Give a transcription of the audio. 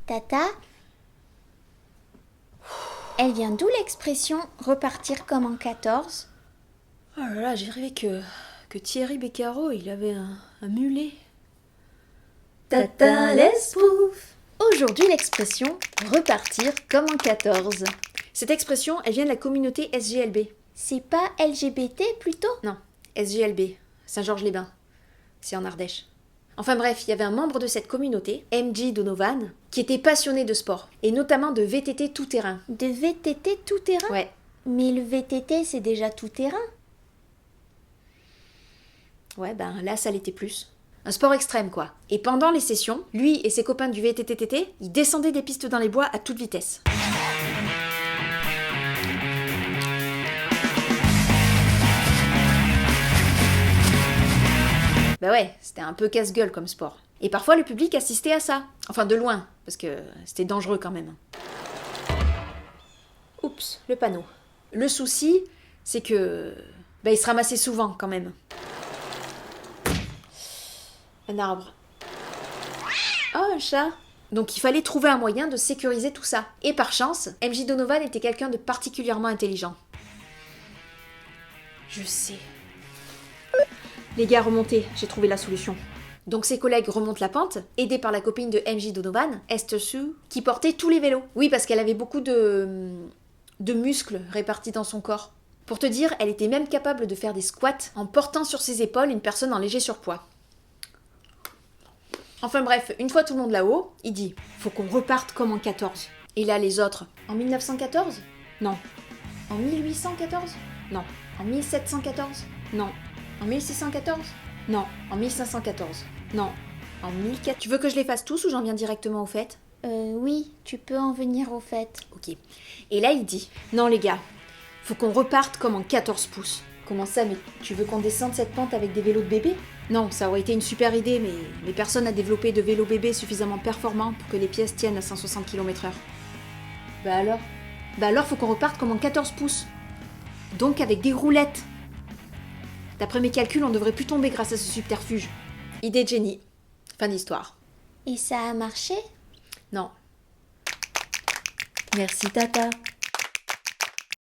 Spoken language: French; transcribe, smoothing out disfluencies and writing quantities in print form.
Tata, elle vient d'où l'expression repartir comme en 14? Oh là là, j'ai rêvé que Thierry Beccaro, il avait un mulet. Tata laisse pouf. Aujourd'hui l'expression repartir comme en 14. Cette expression, elle vient de la communauté SGLB. C'est pas LGBT plutôt? Non, SGLB, Saint-Georges-les-Bains. C'est en Ardèche. Enfin bref, il y avait un membre de cette communauté, MJ Donovan, qui était passionné de sport, et notamment de VTT tout-terrain. De VTT tout terrain? Ouais. Mais le VTT c'est déjà tout terrain. Ouais, ben là, ça l'était plus. Un sport extrême, quoi. Et pendant les sessions, lui et ses copains du VTTTT, ils descendaient des pistes dans les bois à toute vitesse. Bah ouais, c'était un peu casse-gueule comme sport. Et parfois, le public assistait à ça. Enfin, de loin, parce que c'était dangereux quand même. Oups, le panneau. Le souci, c'est que... bah, il se ramassait souvent, quand même. Un arbre. Oh, un chat. Donc il fallait trouver un moyen de sécuriser tout ça. Et par chance, MJ Donovan était quelqu'un de particulièrement intelligent. Je sais. Les gars, remontez, j'ai trouvé la solution. Donc ses collègues remontent la pente, aidés par la copine de MJ Donovan, Esther Sue, qui portait tous les vélos. Oui, parce qu'elle avait beaucoup de muscles répartis dans son corps. Pour te dire, elle était même capable de faire des squats en portant sur ses épaules une personne en léger surpoids. Enfin bref, une fois tout le monde là-haut, il dit « Faut qu'on reparte comme en 14 ». Et là, les autres « En 1914 ?»« Non. »« En 1814 ?»« Non. »« En 1714 ?»« Non. »« En 1614 ?»« Non. »« En 1514 ?»« Non. »« En 1400 ?» Tu veux que je les fasse tous ou j'en viens directement au fait ? Oui, tu peux en venir au fait. Ok. Et là, il dit « Non les gars, faut qu'on reparte comme en 14 pouces. » Comment ça, mais tu veux qu'on descende cette pente avec des vélos de bébé ? Non, ça aurait été une super idée, mais personne n'a développé de vélo bébé suffisamment performant pour que les pièces tiennent à 160 km/h. Bah alors ? Bah alors, faut qu'on reparte comme en 14 pouces. Donc avec des roulettes. D'après mes calculs, on devrait plus tomber grâce à ce subterfuge. Idée de génie. Fin d'histoire. Et ça a marché? Non. Merci Tata.